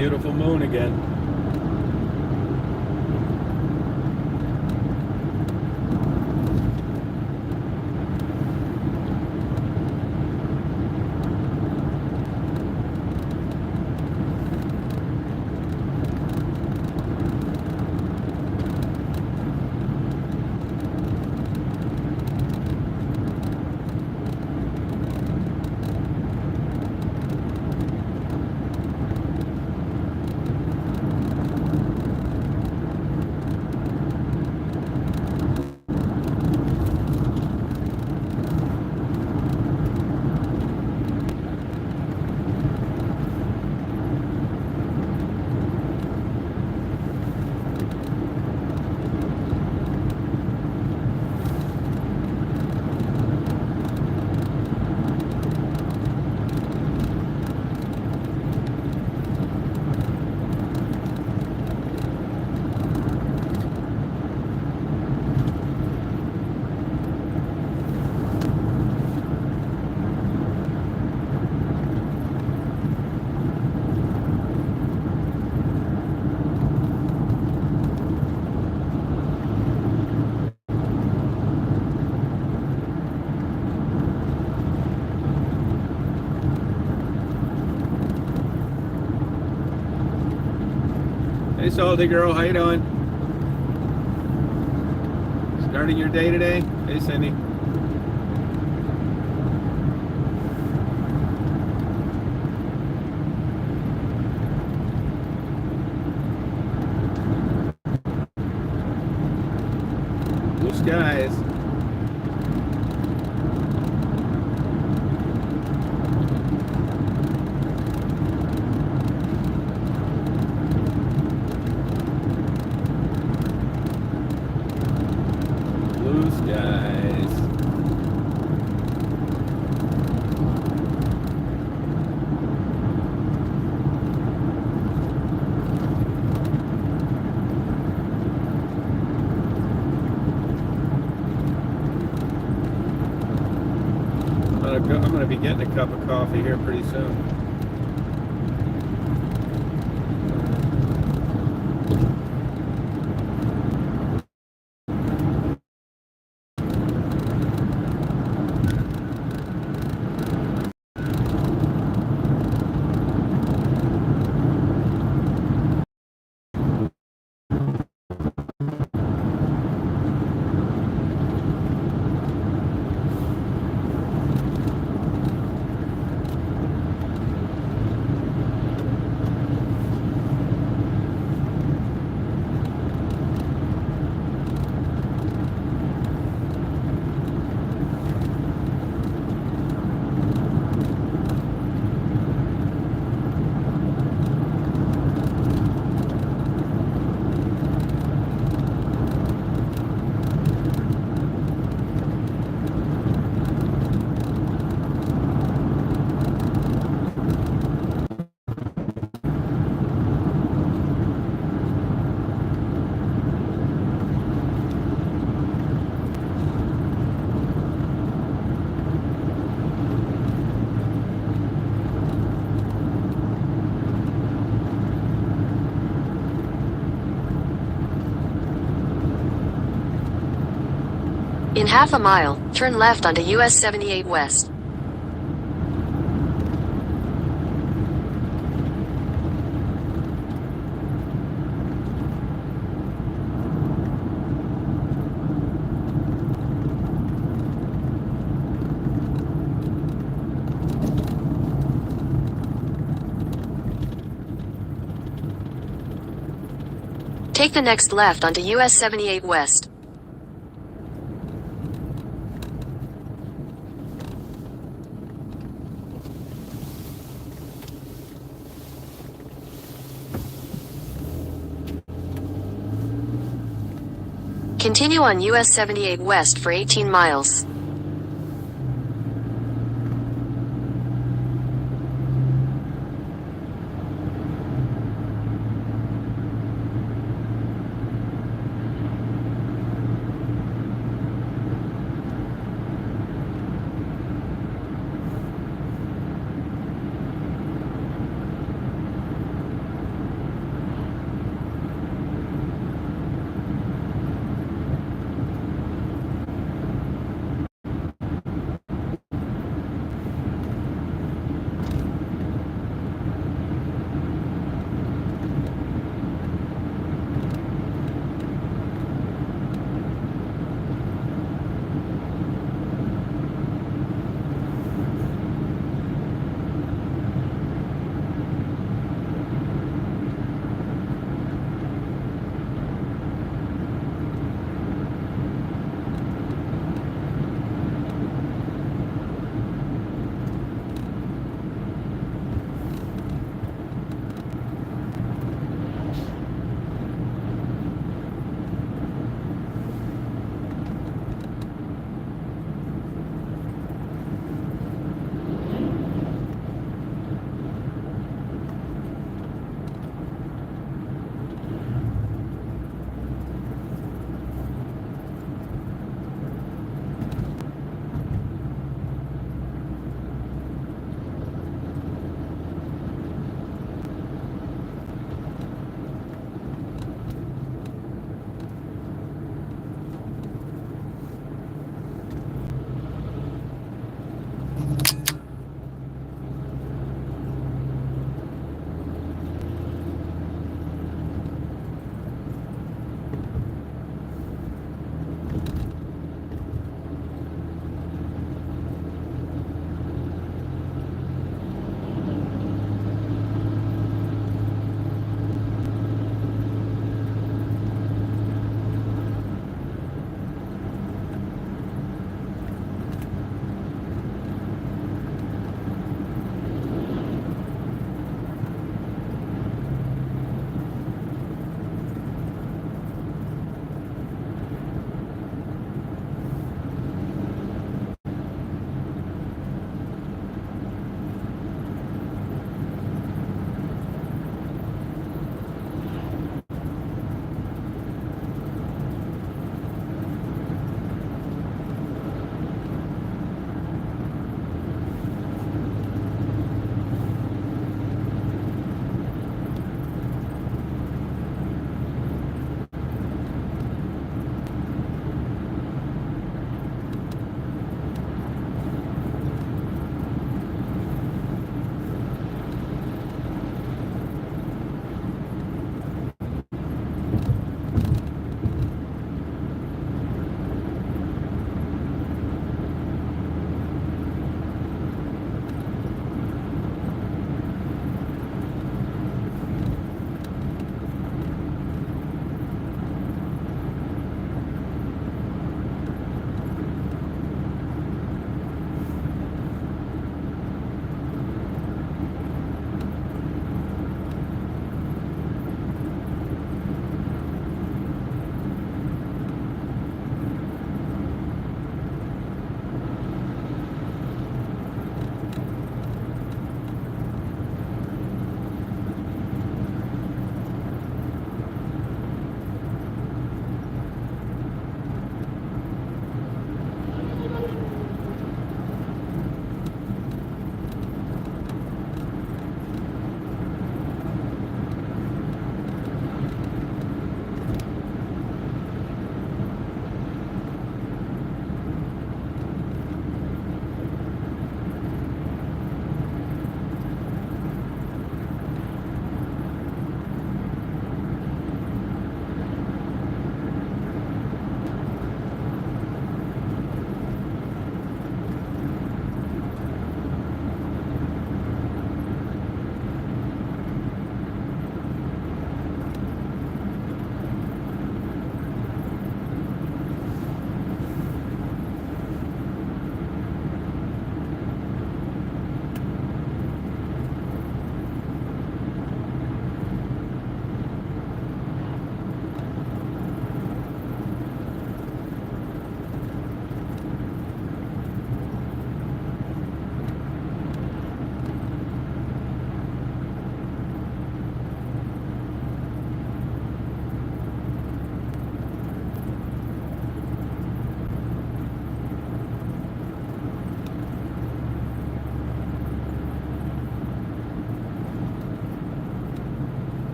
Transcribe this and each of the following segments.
beautiful moon again. Hey, Salty Girl, how you doing? Starting your day today? Hey, Cindy. Blue skies. Blue skies. I'm going to be getting a cup of coffee here pretty soon. In half a mile, turn left onto US 78 West. Take the next left onto US 78 West. Continue on US 78 West for 18 miles.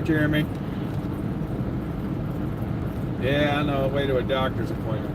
Jeremy. Yeah, on the way to a doctor's appointment.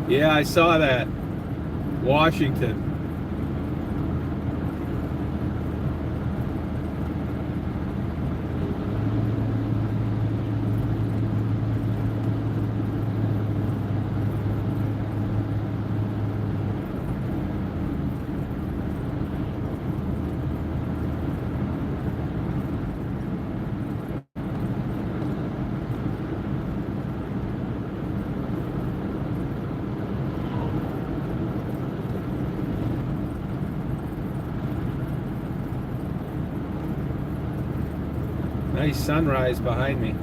Yeah, I saw that. Washington. Nice sunrise behind me.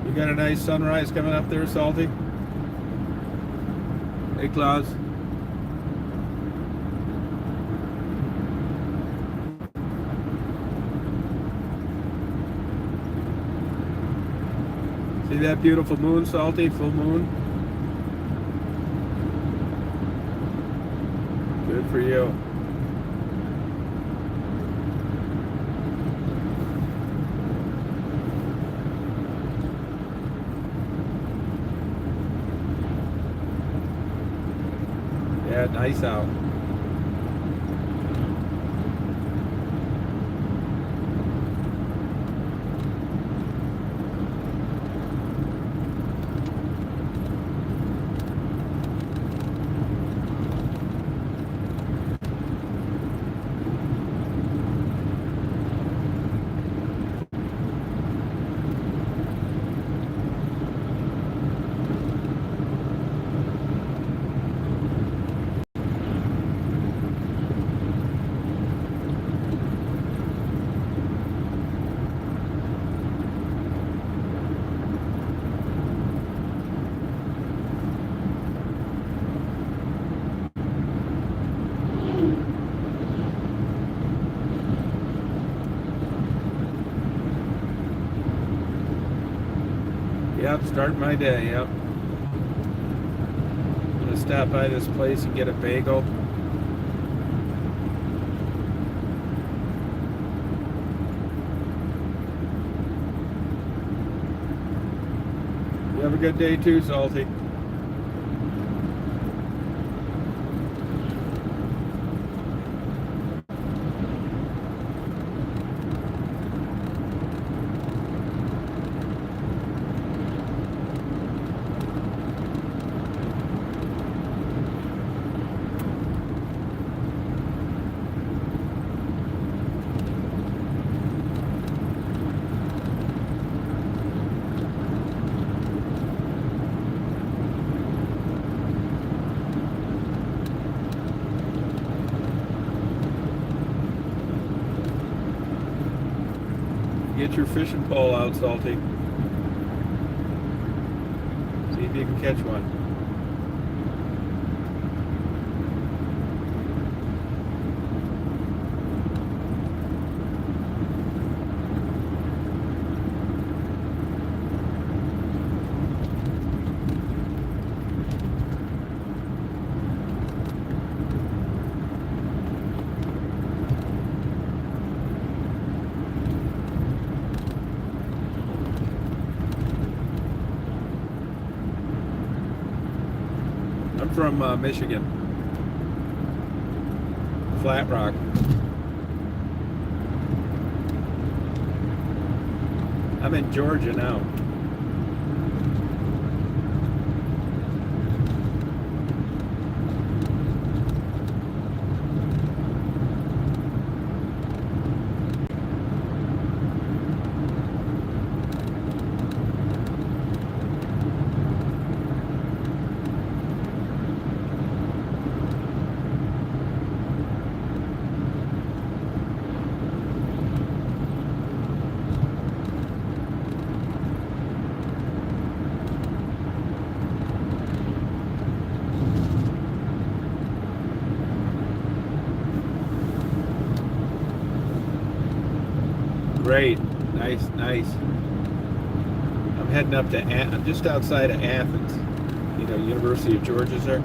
You got a nice sunrise coming up there, Salty? Hey, Klaus. See that beautiful moon, Salty? Full moon? Good for you. Yeah, nice out. Yep, start my day, yep. I'm gonna stop by this place and get a bagel. You have a good day too, Salty. Get your fishing pole out, Salty. See if you can catch one. I'm from Michigan. Flat Rock. I'm in Georgia now. Great, nice. I'm heading up to, I'm just outside of Athens. You know, University of Georgia's there.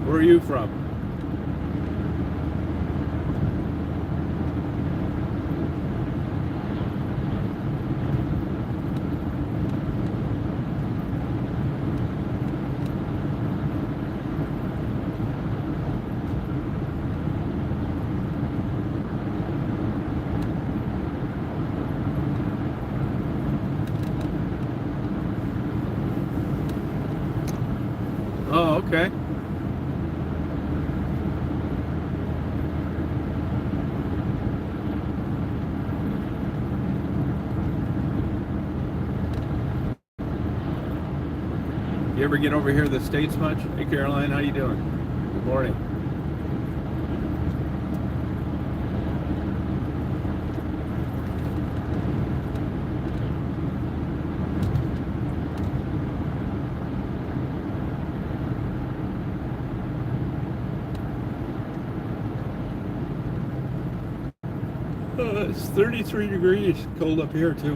Where are you from? Oh, okay. You ever get over here to the States much? Hey Caroline, how you doing? Good morning. It's 33 degrees, cold up here too.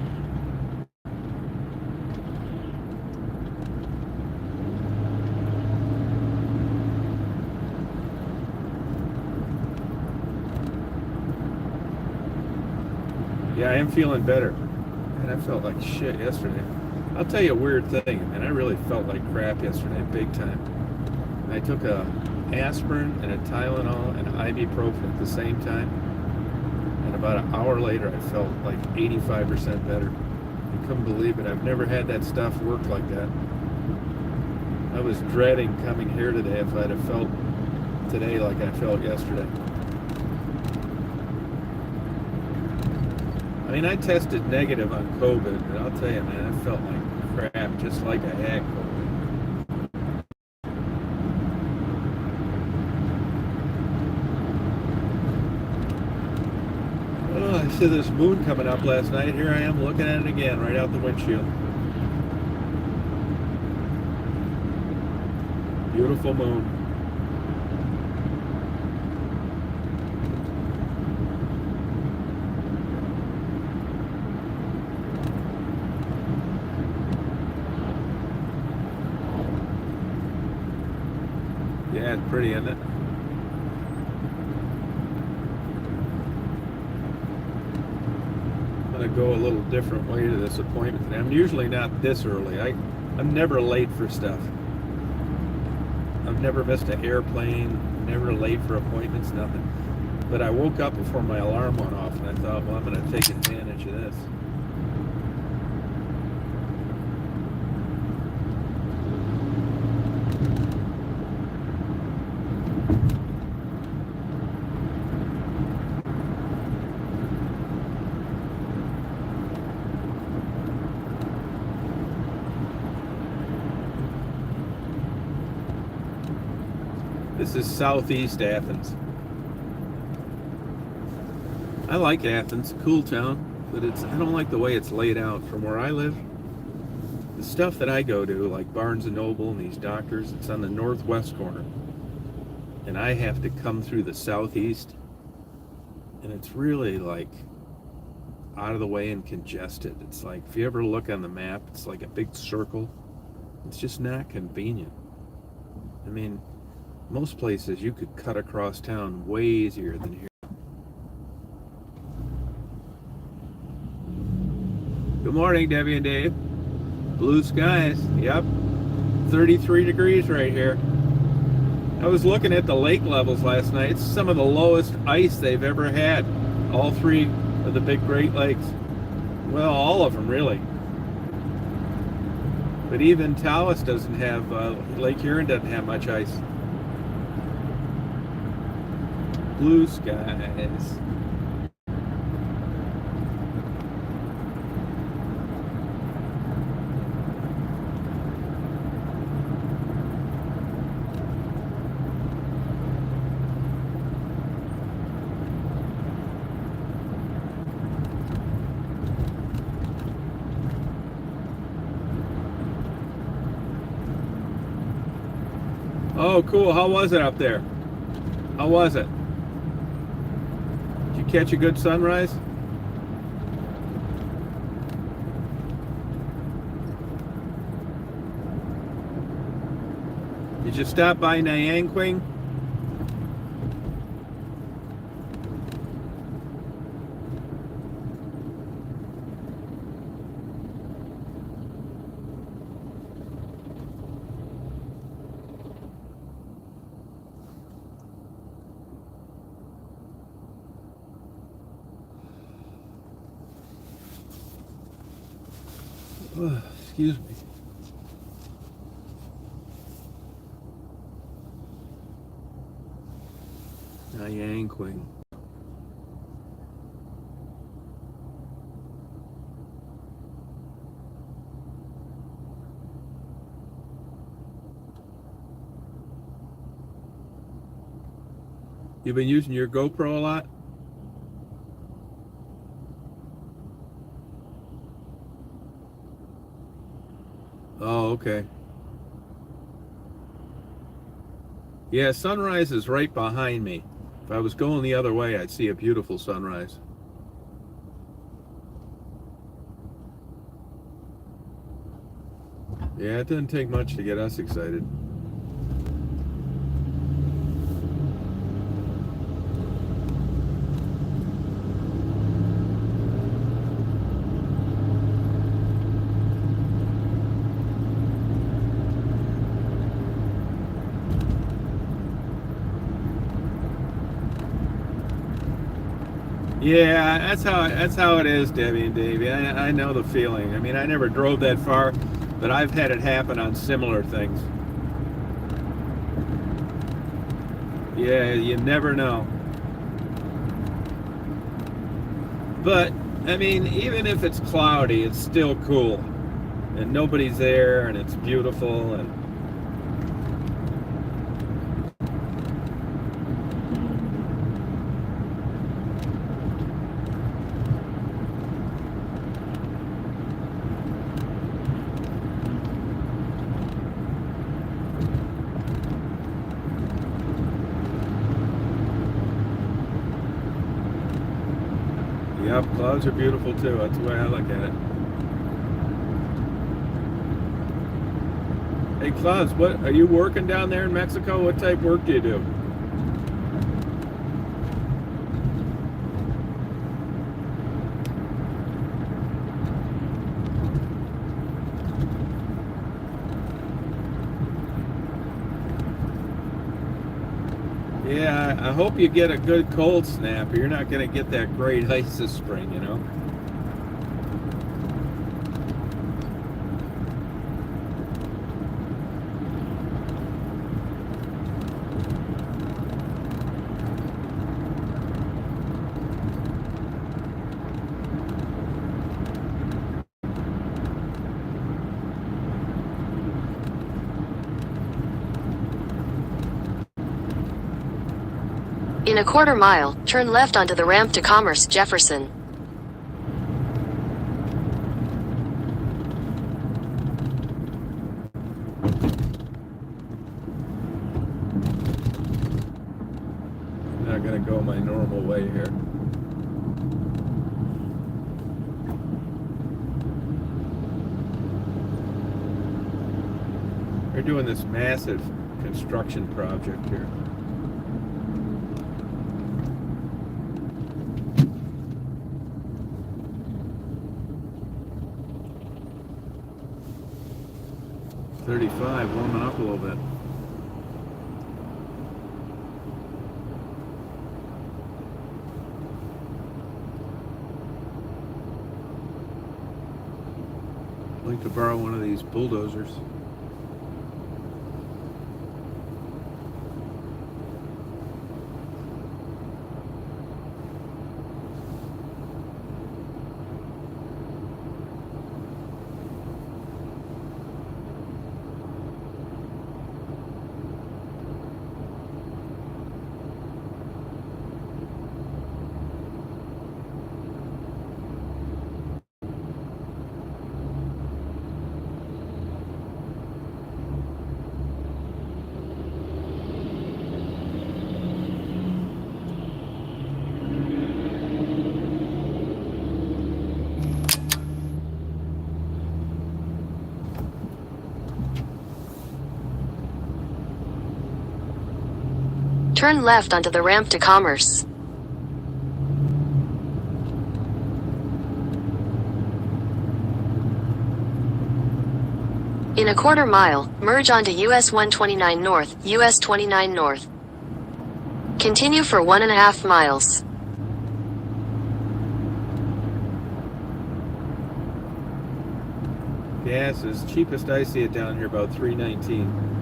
Yeah, I am feeling better. Man, I felt like shit yesterday. I'll tell you a weird thing, and I really felt like crap yesterday, big time. I took a aspirin and a Tylenol and an ibuprofen at the same time, and about an hour later I felt like 85% better. I couldn't believe it. I've never had that stuff work like that. I was dreading coming here today if I'd have felt today like I felt yesterday. I mean, I tested negative on COVID, but I'll tell you, man, I felt like crap, just like I had COVID. Oh, I see this moon coming up last night. Here I am looking at it again, right out the windshield. Beautiful moon. Yeah, it's pretty, isn't it? I'm going to go a little different way to this appointment today. I'm usually not this early. I'm never late for stuff. I've never missed an airplane, never late for appointments, nothing. But I woke up before my alarm went off, and I thought, well, I'm going to take advantage of this. This is southeast Athens. I like Athens, cool town, but I don't like the way it's laid out. From where I live, the stuff that I go to, like Barnes and Noble and these doctors, it's on the northwest corner. And I have to come through the southeast. And it's really like out of the way and congested. It's like, if you ever look on the map, it's like a big circle. It's just not convenient. I mean, most places you could cut across town way easier than here. Good morning, Debbie and Dave. Blue skies, yep. 33 degrees right here. I was looking at the lake levels last night. It's some of the lowest ice they've ever had. All three of the big Great Lakes. Well, all of them, really. But even Taos doesn't have, Lake Huron doesn't have much ice. Blue skies. Oh, cool. How was it up there? How was it? Did you catch a good sunrise? Did you stop by Nyanquing? Oh, excuse me. Nyanquing. You've been using your GoPro a lot? Oh, okay. Yeah, sunrise is right behind me. If I was going the other way, I'd see a beautiful sunrise. Yeah, it doesn't take much to get us excited. Yeah, that's how it is, Debbie and Davey. I know the feeling. I mean, I never drove that far, but I've had it happen on similar things. Yeah, you never know. But, I mean, even if it's cloudy, it's still cool. And nobody's there, and it's beautiful, and yep, clouds are beautiful too. That's the way I look at it. Hey, Clouds, what are you working down there in Mexico? What type of work do you do? Yeah, I hope you get a good cold snap, or you're not going to get that great ice this spring, you know? In a quarter mile, turn left onto the ramp to Commerce Jefferson. gonna go my normal way here. They're doing this massive construction project here. .35, warming up a little bit. I'd like to borrow one of these bulldozers. Turn left onto the ramp to Commerce. In a quarter mile, merge onto US 129 North, US 29 North. Continue for 1.5 miles. Gas is cheapest I see it down here, about $3.19.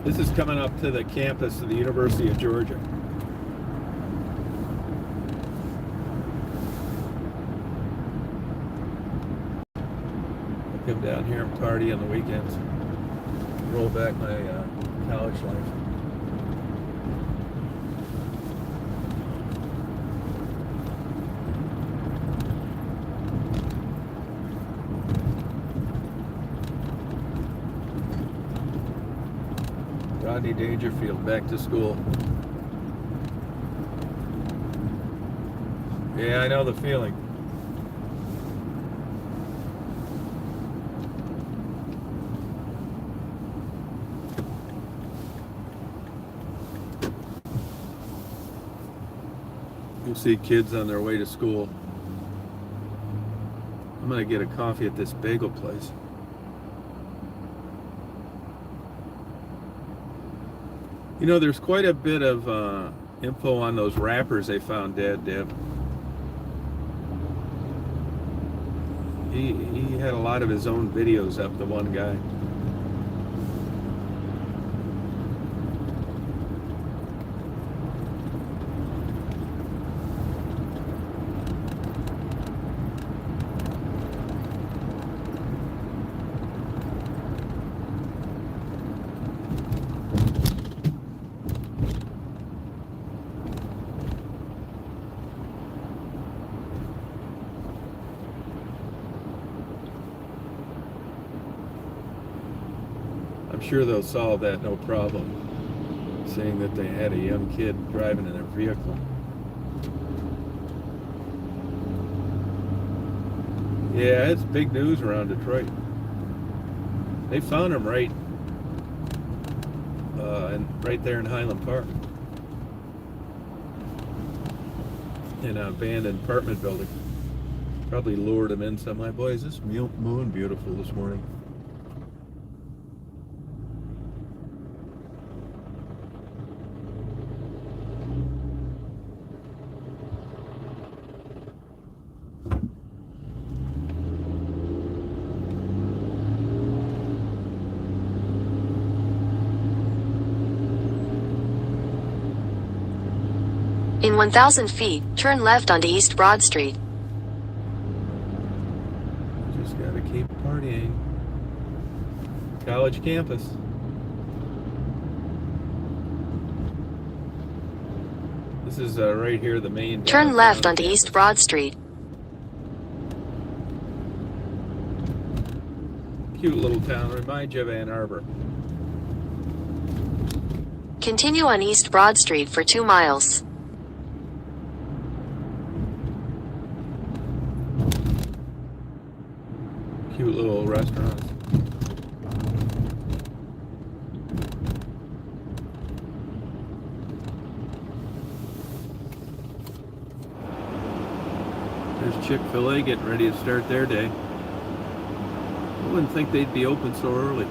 This is coming up to the campus of the University of Georgia. I come down here and party on the weekends. Roll back my college life. Rodney Dangerfield back to school. Yeah, I know the feeling. You see kids on their way to school. I'm gonna get a coffee at this bagel place. You know, there's quite a bit of info on those rappers they found dead, Deb. He had a lot of his own videos up, the one guy. I'm sure they'll solve that no problem, saying that they had a young kid driving in their vehicle. Yeah, it's big news around Detroit. They found him right there in Highland Park, in an abandoned apartment building. Probably lured him in some. My boy, is this moon beautiful this morning? In 1,000 feet, turn left onto East Broad Street. Just gotta keep partying. College campus. This is right here, the main. Turn left onto East Broad Street. Cute little town. Reminds you of Ann Arbor. Continue on East Broad Street for 2 miles. Cute little restaurants. There's Chick-fil-A getting ready to start their day. I wouldn't think they'd be open so early.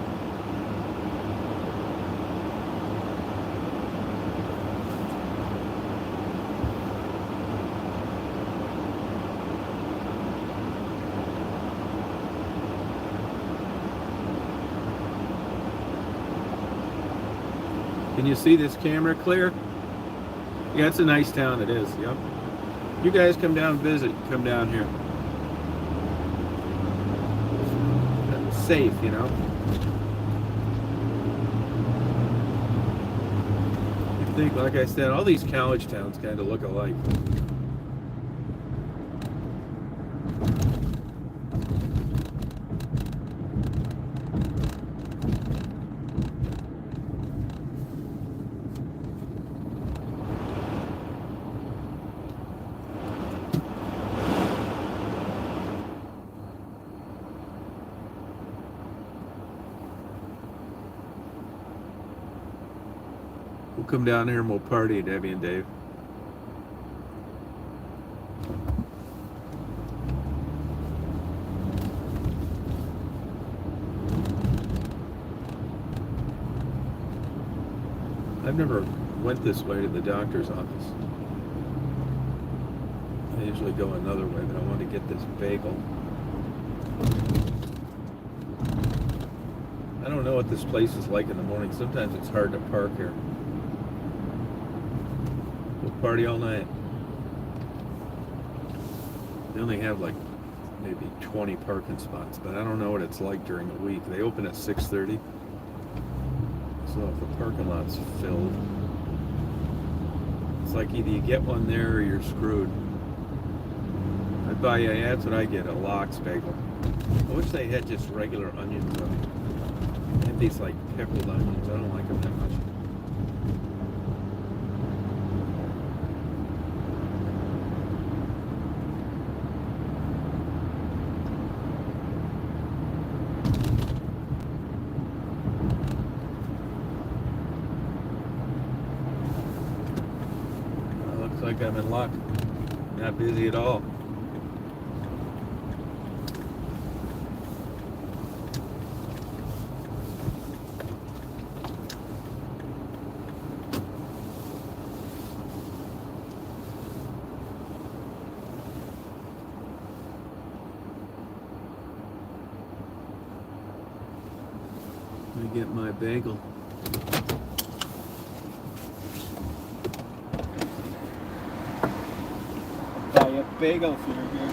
Can you see this camera clear? Yeah, it's a nice town, it is, yep. You guys come down and visit, come down here. It's safe, you know. You think, like I said, all these college towns kind of look alike. We'll come down here and we'll party, Debbie and Dave. I've never went this way to the doctor's office. I usually go another way, but I want to get this bagel. I don't know what this place is like in the morning. Sometimes it's hard to park here. We'll party all night. They only have like maybe 20 parking spots, but I don't know what it's like during the week. They open at 6:30. So if the parking lot's filled, it's like either you get one there or you're screwed. I'd buy you, that's what I get, a lox bagel. I wish they had just regular onions on it. They have these like pickled onions. I don't like them that much. Looks like I'm in luck. Not busy at all. Let me get my bagel. Buy a bagel for you here.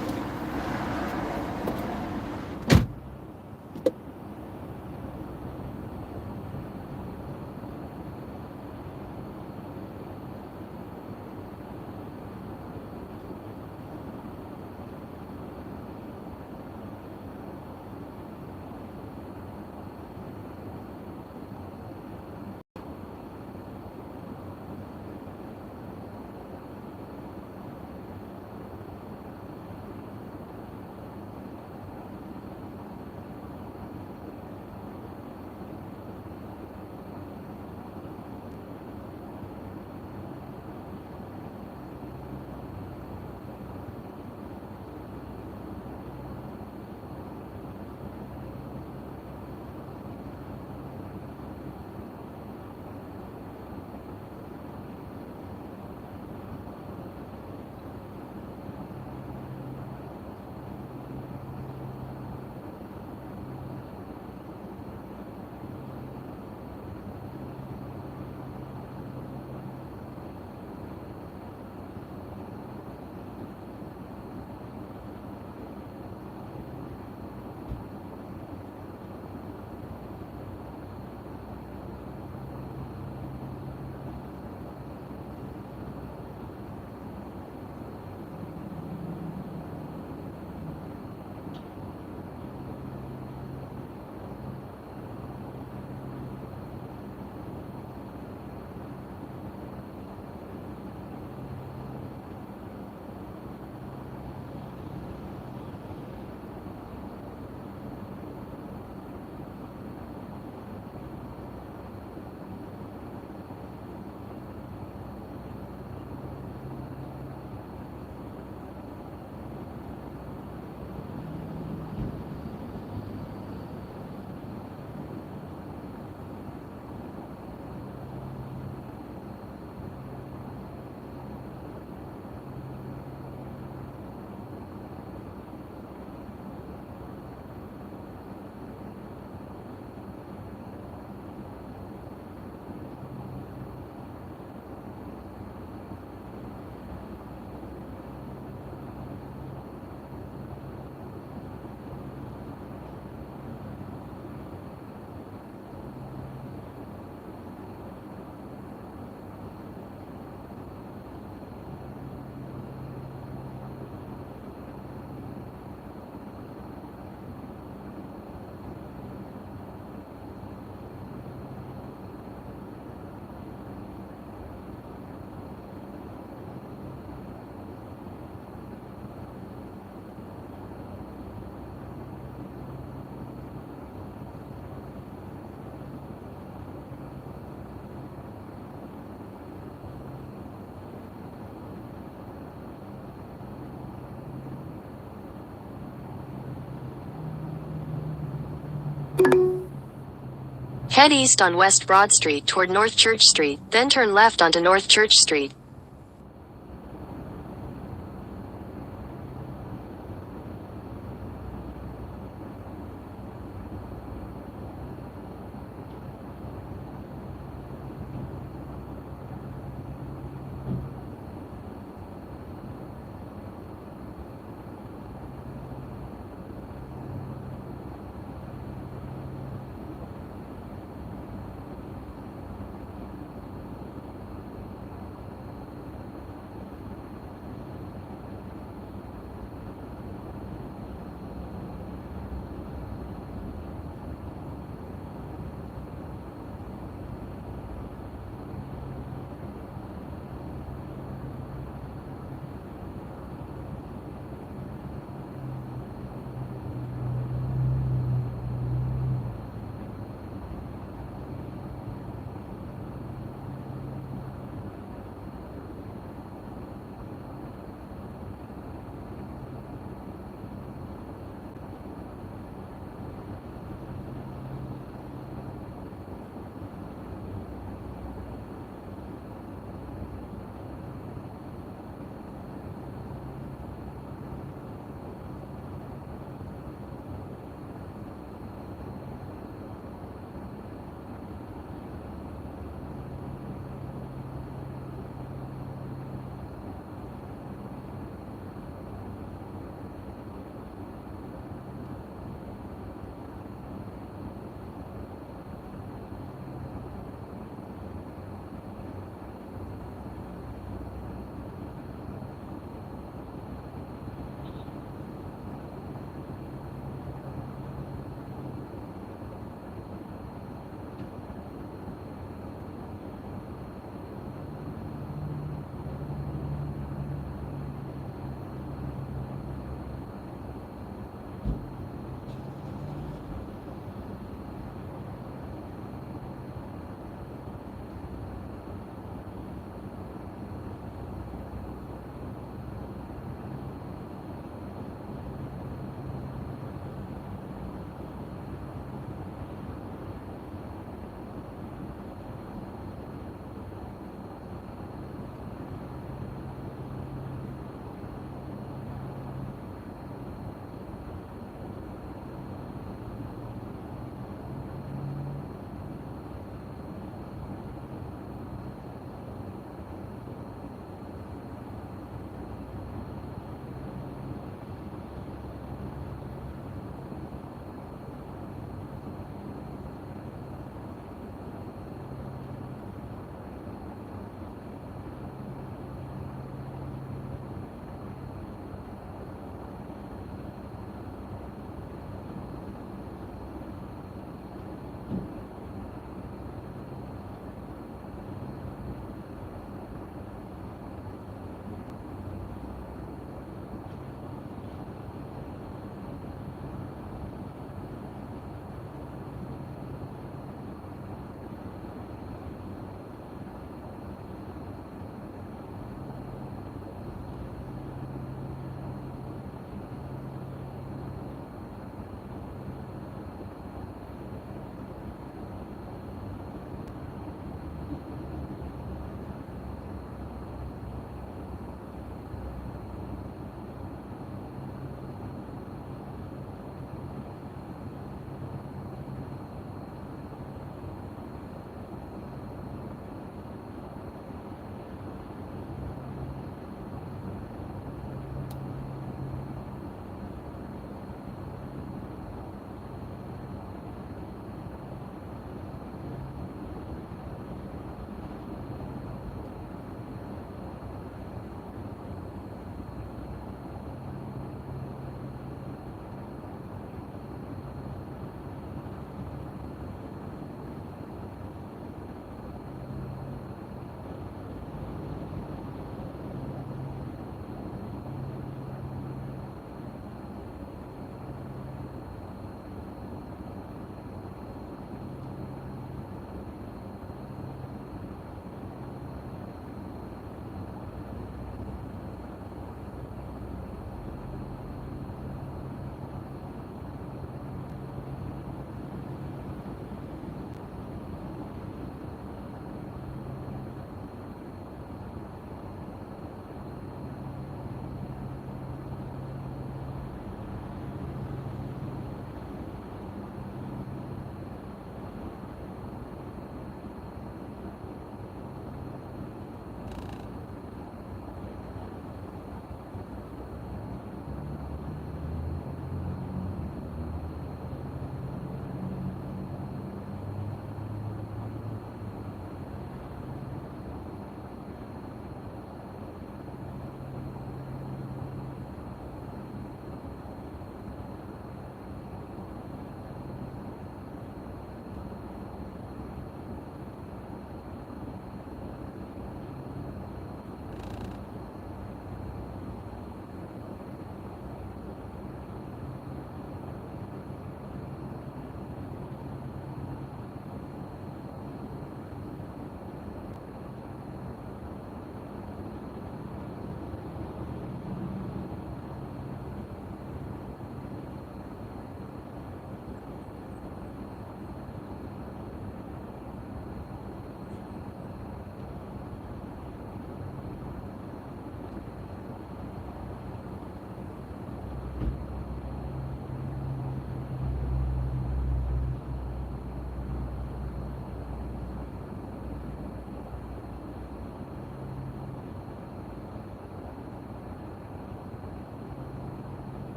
Head east on West Broad Street toward North Church Street, then turn left onto North Church Street.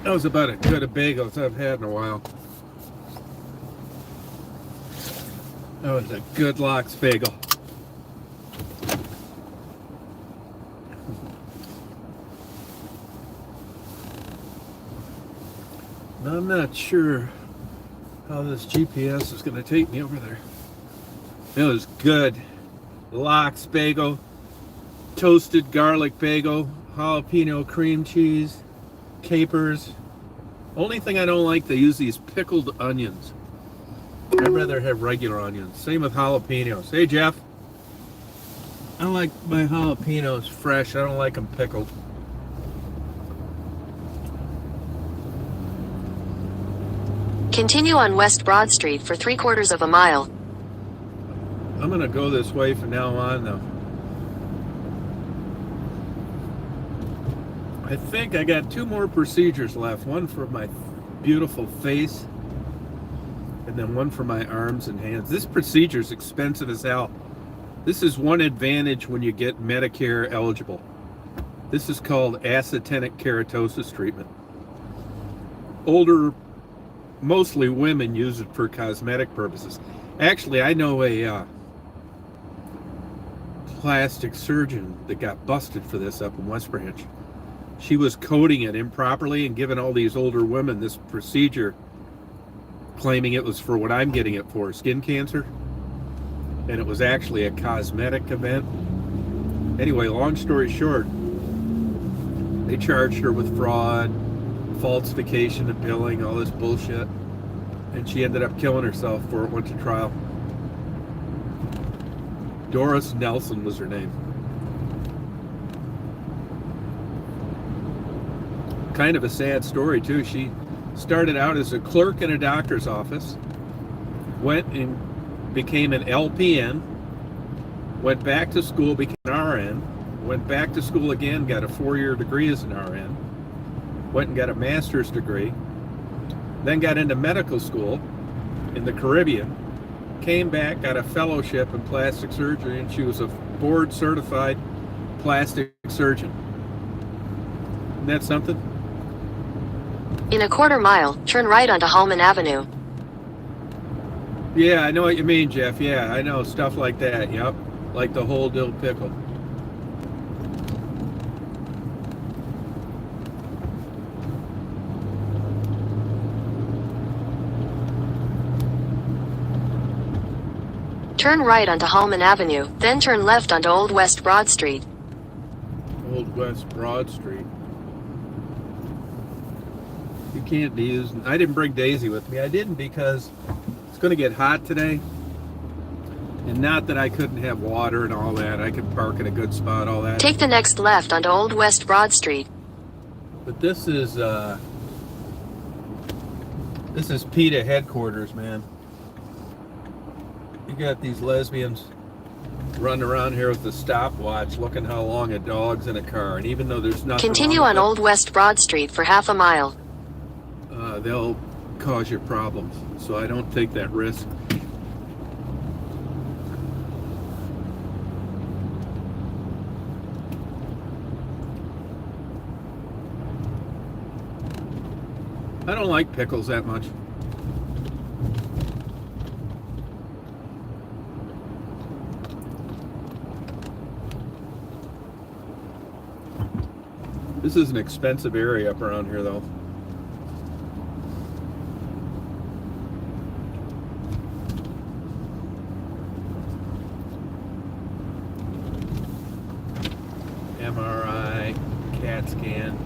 That was about as good a bagel as I've had in a while. That was a good lox bagel. Now, I'm not sure how this GPS is going to take me over there. It was good. Lox bagel, toasted garlic bagel, jalapeno cream cheese, capers. Only thing I don't like, they use these pickled onions. I'd rather have regular onions. Same with jalapenos. Hey, Jeff. I like my jalapenos fresh. I don't like them pickled. Continue on West Broad Street for 3/4 of a mile. I'm going to go this way from now on, though. I think I got 2 more procedures left. One for my beautiful face, and then one for my arms and hands. This procedure is expensive as hell. This is one advantage when you get Medicare eligible. This is called actinic keratosis treatment. Older, mostly women, use it for cosmetic purposes. Actually, I know a plastic surgeon that got busted for this up in West Branch. She was coding it improperly and giving all these older women this procedure, claiming it was for what I'm getting it for, skin cancer. And it was actually a cosmetic event. Anyway, long story short, they charged her with fraud, falsification of billing, all this bullshit. And she ended up killing herself before it went to trial. Doris Nelson was her name. Kind of a sad story too. She started out as a clerk in a doctor's office, went and became an LPN, went back to school, became an RN, went back to school again, got a 4-year degree as an RN, went and got a master's degree, then got into medical school in the Caribbean, came back, got a fellowship in plastic surgery, and she was a board certified plastic surgeon. Isn't that something? In a 1/4 mile, turn right onto Hallman Avenue. Yeah, I know what you mean, Jeff. Yeah, I know, stuff like that. Yep, like the whole dill pickle. Turn right onto Hallman Avenue, then turn left onto Old West Broad Street. Old West Broad Street. You can't be using... I didn't bring Daisy with me. I didn't because it's going to get hot today. And not that I couldn't have water and all that. I could park in a good spot, all that. Take the next left onto Old West Broad Street. But this is PETA headquarters, man. You got these lesbians running around here with a stopwatch looking how long a dog's in a car. And even though there's nothing Continue wrong on with Old West Broad Street for 1/2 mile. they'll cause you problems. So I don't take that risk. I don't like pickles that much. This is an expensive area up around here, though. MRI, CAT scan.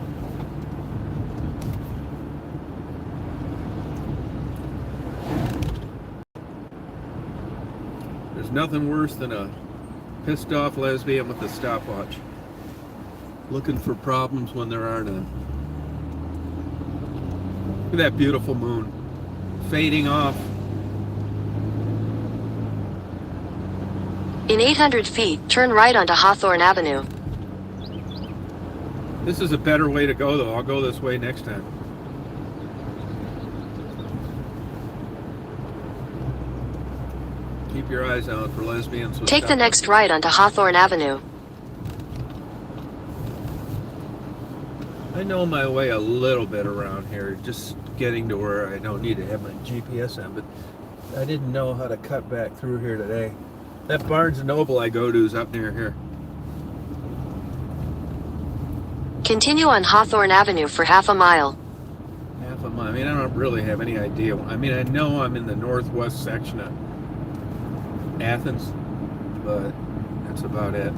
There's nothing worse than a pissed off lesbian with a stopwatch, looking for problems when there are none. Look at that beautiful moon fading off. In 800 feet, turn right onto Hawthorne Avenue. This is a better way to go, though. I'll go this way next time. Keep your eyes out for lesbians with Take the next right onto Hawthorne Avenue. I know my way a little bit around here, just getting to where I don't need to have my GPS on, but I didn't know how to cut back through here today. That Barnes & Noble I go to is up near here. Continue on Hawthorne Avenue for half a mile. Half a mile. I mean, I don't really have any idea. I mean, I know I'm in the northwest section of Athens, but that's about it.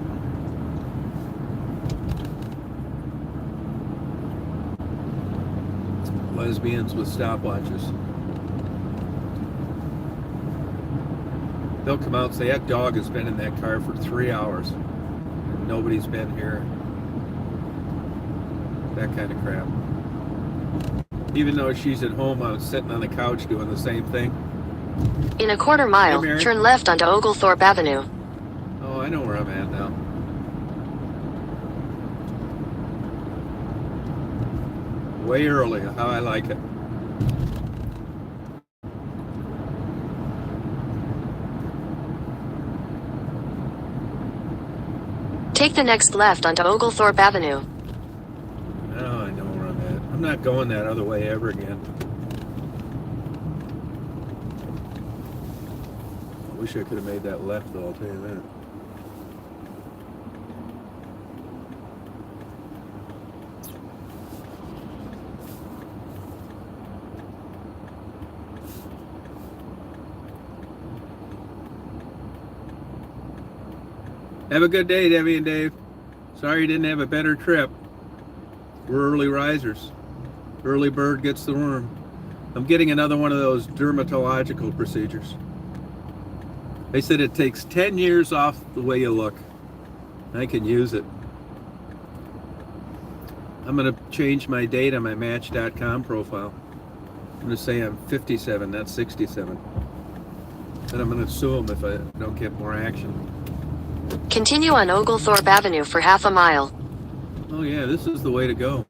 Lesbians with stopwatches. They'll come out and say, that dog has been in that car for 3 hours. And nobody's been here. That kind of crap. Even though she's at home, I was sitting on the couch doing the same thing. In a quarter mile, Hey, Mary. turn left onto Oglethorpe Avenue. Oh, I know where I'm at now. Way early, how I like it. Take the next left onto Oglethorpe Avenue. Now I know where I'm at. I'm not going that other way ever again. I wish I could have made that left though, I'll tell you that. Have a good day, Debbie and Dave. Sorry you didn't have a better trip. We're early risers. Early bird gets the worm. I'm getting another one of those dermatological procedures. They said it takes 10 years off the way you look. I can use it. I'm going to change my date on my Match.com profile. I'm going to say I'm 57, not 67. And I'm going to sue them if I don't get more action. Continue on Oglethorpe Avenue for half a mile. Oh yeah, this is the way to go.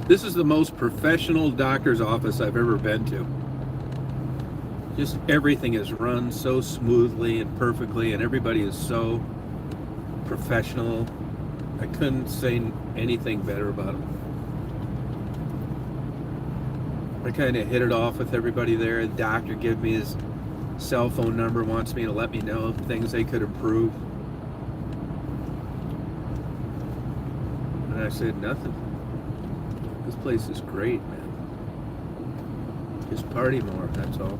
This is the most professional doctor's office I've ever been to. Just everything is run so smoothly and perfectly, and everybody is so professional. I couldn't say anything better about them. I kind of hit it off with everybody there. The doctor gave me his cell phone number, wants me to let me know things they could improve. And I said, nothing. This place is great, man. Just party more, that's all.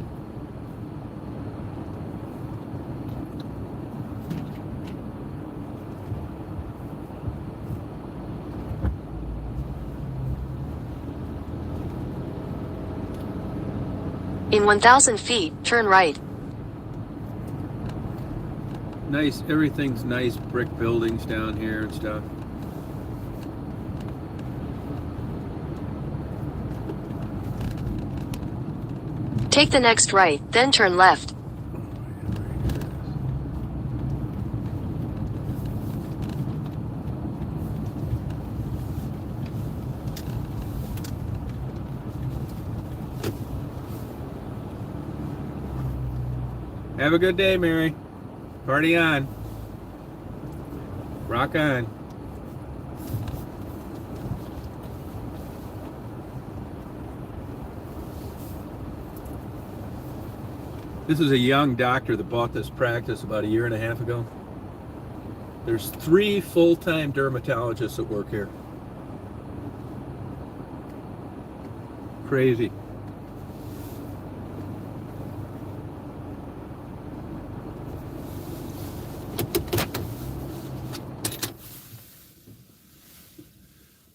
In 1,000 feet, turn right. Nice, everything's nice brick buildings down here and stuff. Take the next right, then turn left. Have a good day, Mary. Party on. Rock on. This is a young doctor that bought this practice about a year and a half ago. There's 3 full-time dermatologists that work here. Crazy.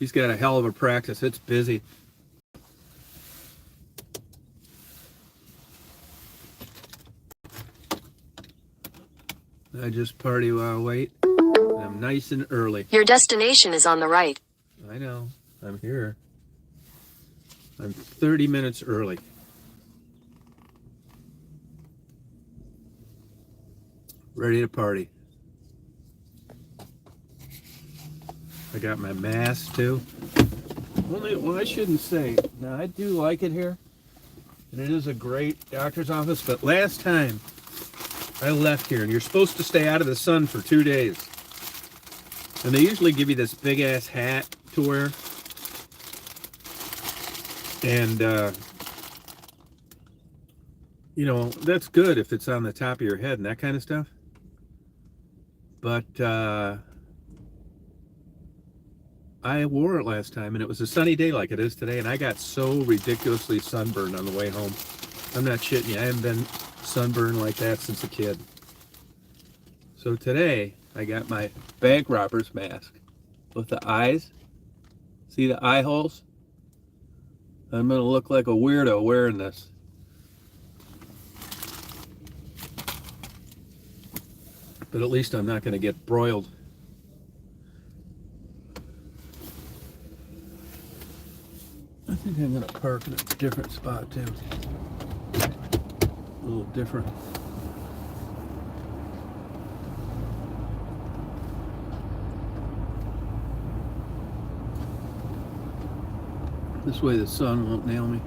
He's got a hell of a practice. It's busy. I just party while I wait. I'm nice and early. Your destination is on the right. I know. I'm here. I'm 30 minutes early. Ready to party. I got my mask too. Well, I shouldn't say. Now, I do like it here, and it is a great doctor's office, but last time I left here, and you're supposed to stay out of the sun for 2 days, and they usually give you this big-ass hat to wear, and, you know, that's good if it's on the top of your head and that kind of stuff, but, I wore it last time, and it was a sunny day like it is today, and I got so ridiculously sunburned on the way home. I'm not shitting you. I haven't been sunburned like that since a kid. So today, I got my bank robber's mask with the eyes. See the eye holes? I'm going to look like a weirdo wearing this. But at least I'm not going to get broiled. I think I'm going to park in a different spot too. A little different. This way the sun won't nail me.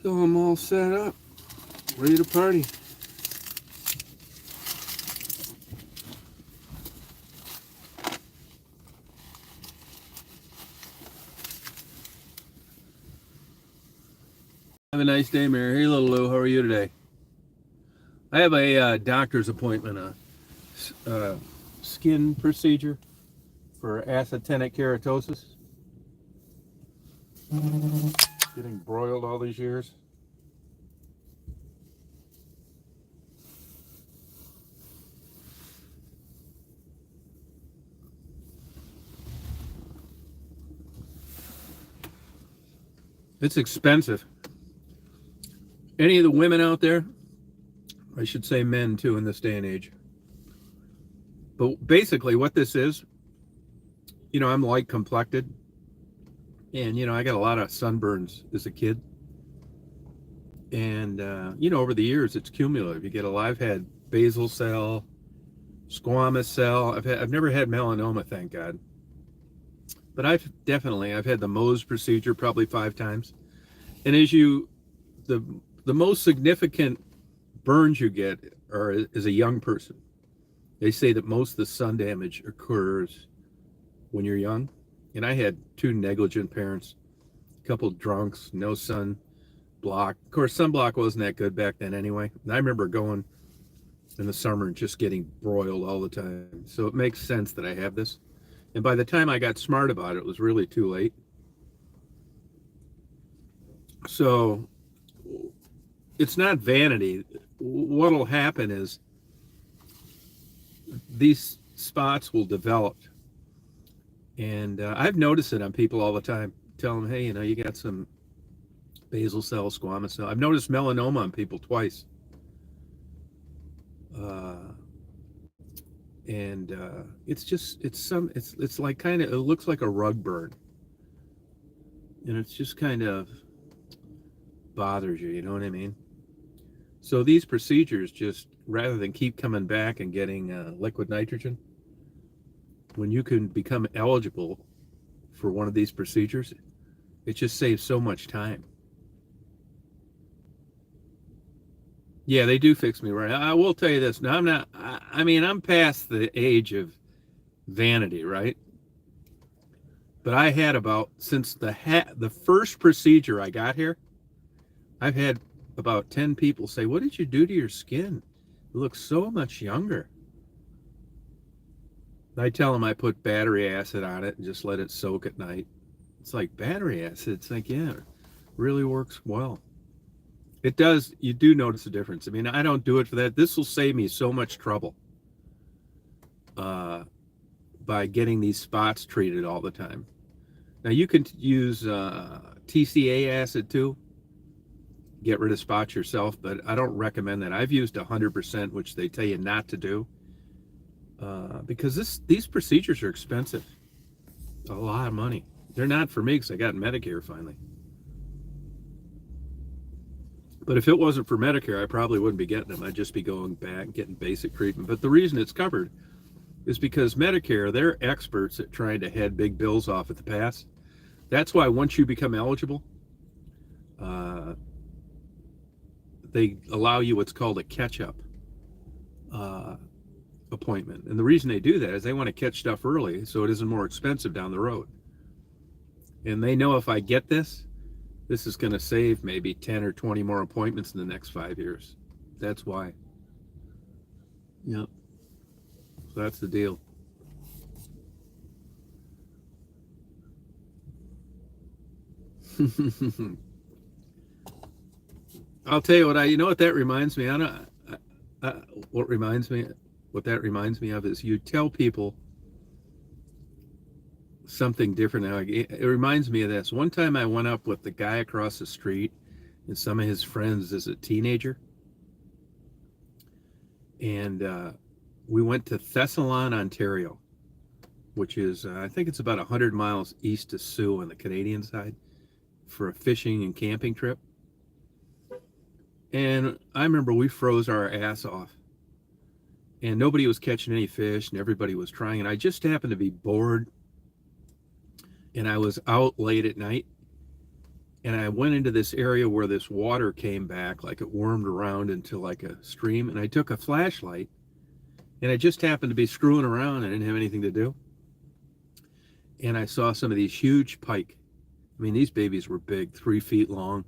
So I'm all set up, ready to party. Have a nice day, Mary. Hey, little Lou, how are you today? I have a doctor's appointment, a skin procedure for actinic keratosis. Getting broiled all these years. It's expensive. Any of the women out there, I should say men too in this day and age. But basically what this is, you know, I'm light complected. And, you know, I got a lot of sunburns as a kid. And, you know, over the years, it's cumulative. You get I've had basal cell, squamous cell. I've never had melanoma, thank God. But I've had the Mohs procedure probably 5 times. And as the most significant burns you get are as a young person. They say that most of the sun damage occurs when you're young. And I had 2 negligent parents, a couple drunks, no sun block. Of course, sunblock wasn't that good back then anyway. And I remember going in the summer and just getting broiled all the time. So it makes sense that I have this. And by the time I got smart about it, it was really too late. So it's not vanity. What'll happen is these spots will develop. And I've noticed it on people all the time. Tell them, hey, you know, you got some basal cell, squamous cell. I've noticed melanoma on people twice. It's like kind of, it looks like a rug burn. And it's just kind of bothers you, you know what I mean? So these procedures just, rather than keep coming back and getting liquid nitrogen, when you can become eligible for one of these procedures, it just saves so much time. Yeah, they do fix me right. I will tell you this. Now, I'm past the age of vanity, right? But I had since the first procedure I got here, I've had about 10 people say, what did you do to your skin? It looks so much younger. I tell them I put battery acid on it and just let it soak at night. It's like battery acid. It's like, yeah, it really works well. It does. You do notice a difference. I mean, I don't do it for that. This will save me so much trouble by getting these spots treated all the time. Now, you can use TCA acid too. Get rid of spots yourself, but I don't recommend that. I've used 100%, which they tell you not to do. because these procedures are expensive, a lot of money. They're not for me because I got Medicare finally. But if it wasn't for Medicare, I probably wouldn't be getting them. I'd just be going back getting basic treatment. But the reason it's covered is because Medicare, they're experts at trying to head big bills off at the pass. That's why once you become eligible, they allow you what's called a catch-up appointment. And the reason they do that is they want to catch stuff early so it isn't more expensive down the road. And they know if I get this is going to save maybe 10 or 20 more appointments in the next 5 years. That's why. Yep. So that's the deal. I'll tell you what you know what that reminds me. What that reminds me of is you tell people something different now. It reminds me of this. One time I went up with the guy across the street and some of his friends as a teenager, and we went to Thessalon, Ontario, which is I think it's about 100 miles east of Sioux on the Canadian side, for a fishing and camping trip. And I remember we froze our ass off and nobody was catching any fish and everybody was trying, and I just happened to be bored and I was out late at night, and I went into this area where this water came back, like it wormed around into like a stream, and I took a flashlight and I just happened to be screwing around. I didn't have anything to do, and I saw some of these huge pike. I mean, these babies were big, 3 feet long.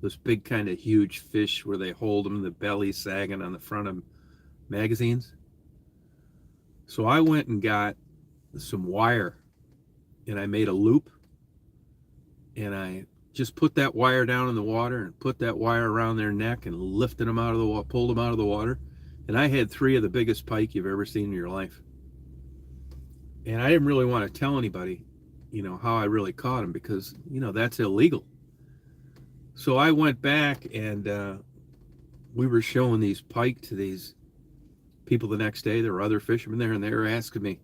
Those big kind of huge fish where they hold them, the belly sagging on the front of magazines. So I went and got some wire and I made a loop, and I just put that wire down in the water and put that wire around their neck and lifted them out of the water, pulled them out of the water. And I had 3 of the biggest pike you've ever seen in your life. And I didn't really want to tell anybody, how I really caught them, because, that's illegal. So I went back and we were showing these pike to these people the next day. There were other fishermen there, and they were asking me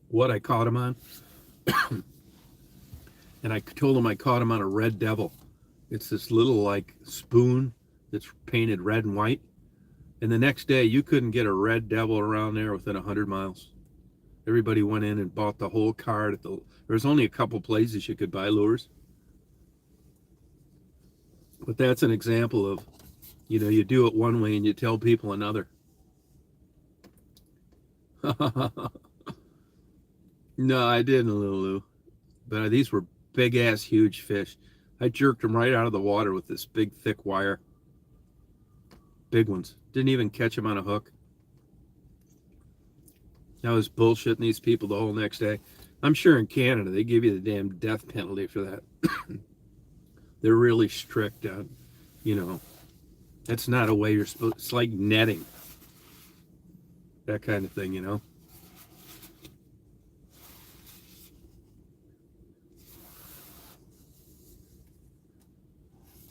what I caught them on. And I told them I caught them on a red devil. It's this little like spoon that's painted red and white. And the next day you couldn't get a red devil around there within 100 miles. Everybody went in and bought the whole card. There was only a couple places you could buy lures. But that's an example of, you do it one way and you tell people another. No, I didn't, Lulu. But these were big ass huge fish. I jerked them right out of the water with this big thick wire. Big ones. Didn't even catch them on a hook. I was bullshitting these people the whole next day. I'm sure in Canada they give you the damn death penalty for that. They're really strict on, that's not a way you're supposed. It's like netting. That kind of thing,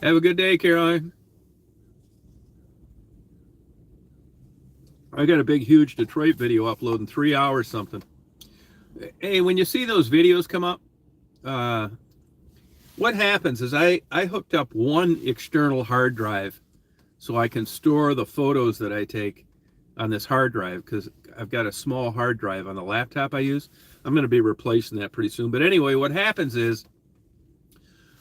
Have a good day, Caroline. I got a big, huge Detroit video uploading 3 hours something. Hey, when you see those videos come up, what happens is I hooked up one external hard drive so I can store the photos that I take on this hard drive, because I've got a small hard drive on the laptop I use. I'm going to be replacing that pretty soon. But anyway, what happens is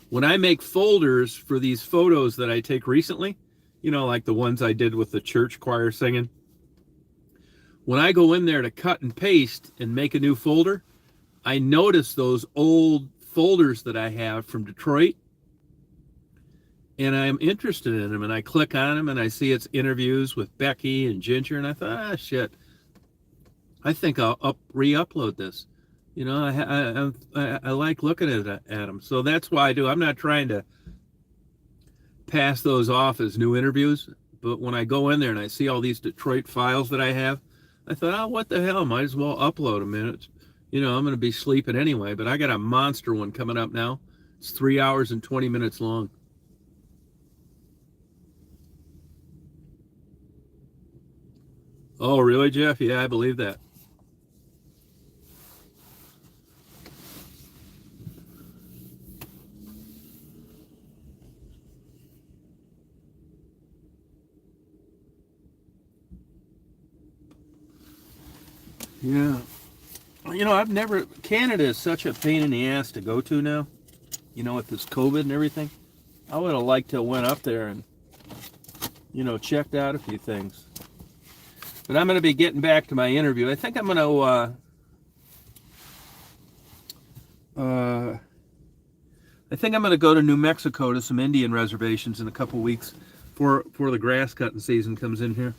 when I make folders for these photos that I take recently, like the ones I did with the church choir singing, when I go in there to cut and paste and make a new folder, I notice those old folders that I have from Detroit, and I'm interested in them, and I click on them and I see it's interviews with Becky and Ginger, and I thought, shit, I think I'll re-upload this. I like looking at them, so that's why I do. I'm not trying to pass those off as new interviews, but when I go in there and I see all these Detroit files that I have, I thought, what the hell, might as well upload them. And I'm going to be sleeping anyway, but I got a monster one coming up now. It's 3 hours and 20 minutes long. Oh, really, Jeff? Yeah, I believe that. Yeah. You know, Canada is such a pain in the ass to go to now. You know, with this COVID and everything. I would have liked to have went up there and, checked out a few things. But I'm going to be getting back to my interview. I think I'm going to, I think I'm going to go to New Mexico to some Indian reservations in a couple weeks before the grass cutting season comes in here.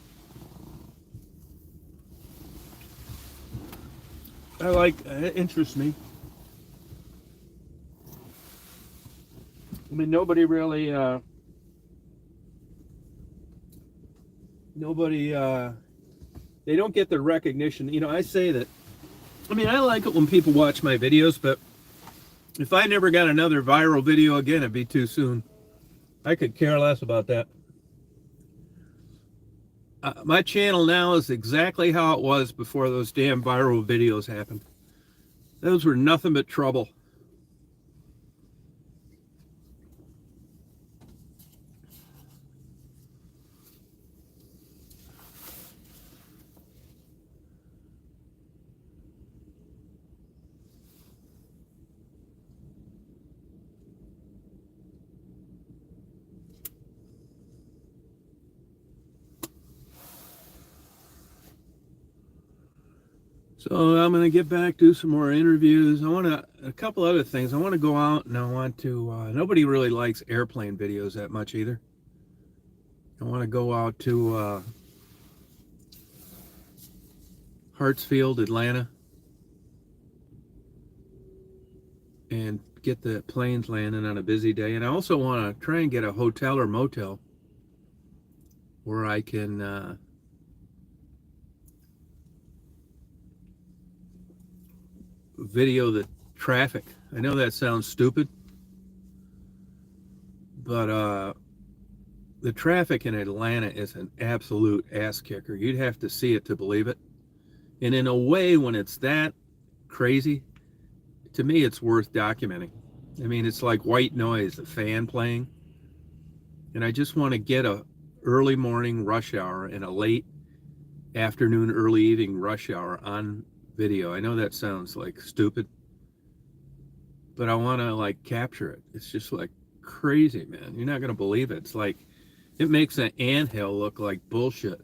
It interests me. I mean, nobody really, they don't get the recognition. You know, I say that, I mean, I like it when people watch my videos, but if I never got another viral video again, it'd be too soon. I could care less about that. My channel now is exactly how it was before those damn viral videos happened. Those were nothing but trouble. So I'm going to get back, do some more interviews. A couple other things. I want to go out and I want to, nobody really likes airplane videos that much either. I want to go out to Hartsfield, Atlanta, and get the planes landing on a busy day. And I also want to try and get a hotel or motel where I can video the traffic. I know that sounds stupid, but the traffic in Atlanta is an absolute ass kicker. You'd have to see it to believe it. And in a way, when it's that crazy, to me, it's worth documenting. I mean, it's like white noise, a fan playing. And I just want to get a early morning rush hour and a late afternoon, early evening rush hour on video. I know that sounds like stupid, but I want to like capture it. It's just like crazy, man. You're not going to believe it. It's like, it makes an anthill look like bullshit.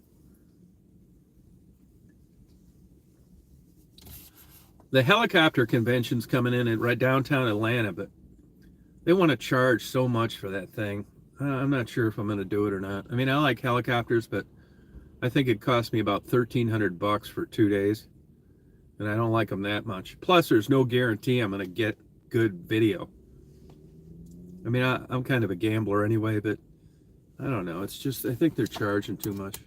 The helicopter convention's coming in at right downtown Atlanta, but they want to charge so much for that thing. I'm not sure if I'm going to do it or not. I mean, I like helicopters, but I think it cost me about $1,300 for 2 days, and I don't like them that much. Plus, there's no guarantee I'm going to get good video. I mean, I'm kind of a gambler anyway, but I don't know. It's just, I think they're charging too much.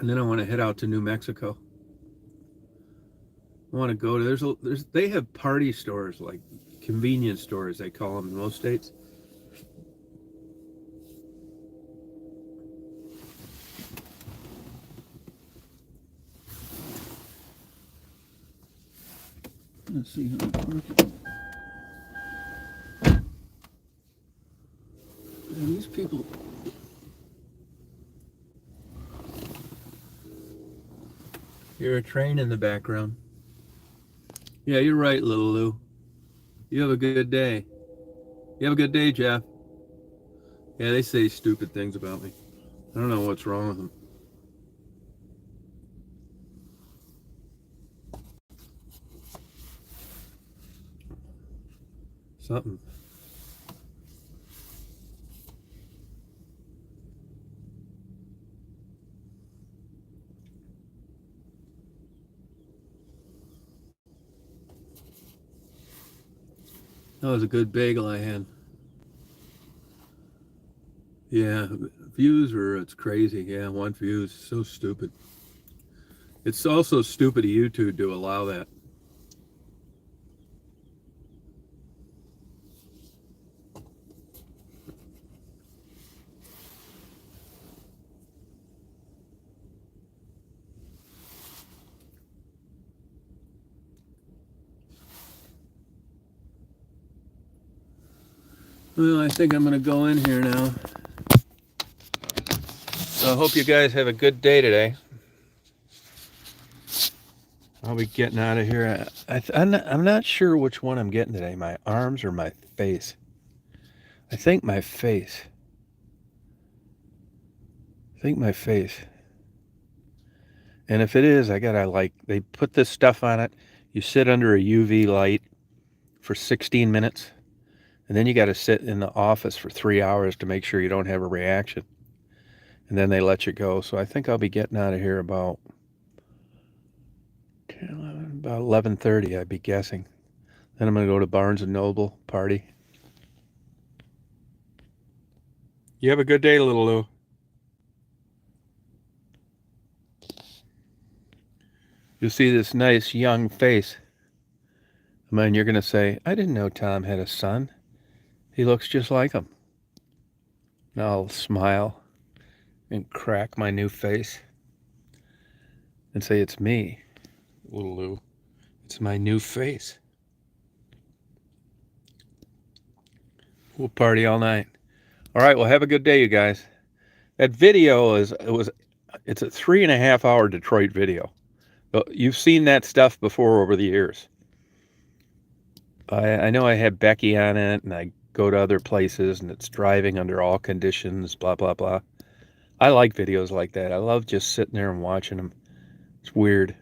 And then I want to head out to New Mexico. I want to go to, they have party stores, like convenience stores, they call them in most states. Let's see how it's working. And these people. Hear a train in the background. Yeah, you're right, little Lou. You have a good day. You have a good day, Jeff. Yeah, they say stupid things about me. I don't know what's wrong with them. Something. That was a good bagel I had. Yeah, views it's crazy. Yeah, one view is so stupid. It's also stupid of YouTube to allow that. Well, I think I'm going to go in here now. So I hope you guys have a good day today. I'll be getting out of here. I'm not sure which one I'm getting today, my arms or my face. I think my face. And if it is, I gotta they put this stuff on it. You sit under a UV light for 16 minutes, and then you gotta sit in the office for 3 hours to make sure you don't have a reaction. And then they let you go. So I think I'll be getting out of here about 11:30, I'd be guessing. Then I'm gonna go to Barnes and Noble party. You have a good day, little Lou. You'll see this nice young face. I mean, you're going to say, I didn't know Tom had a son. He looks just like him. Now I'll smile and crack my new face and say, it's me, little Lou. It's my new face. We'll party all night. All right, well, have a good day, you guys. That video it's a 3.5 hour Detroit video. You've seen that stuff before over the years. I know I had Becky on it, and I go to other places, and it's driving under all conditions, blah, blah, blah. I like videos like that. I love just sitting there and watching them. It's weird.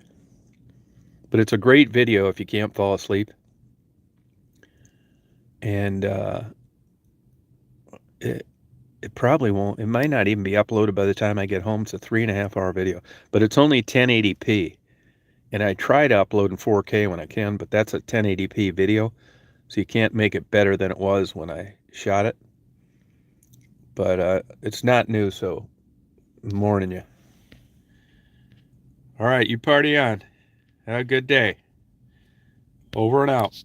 But it's a great video if you can't fall asleep. And it probably won't. It might not even be uploaded by the time I get home. It's a 3.5 hour video. But it's only 1080p. And I try to upload in 4K when I can, but that's a 1080p video, so you can't make it better than it was when I shot it. But it's not new, so I'm warning you. All right, you party on. Have a good day. Over and out.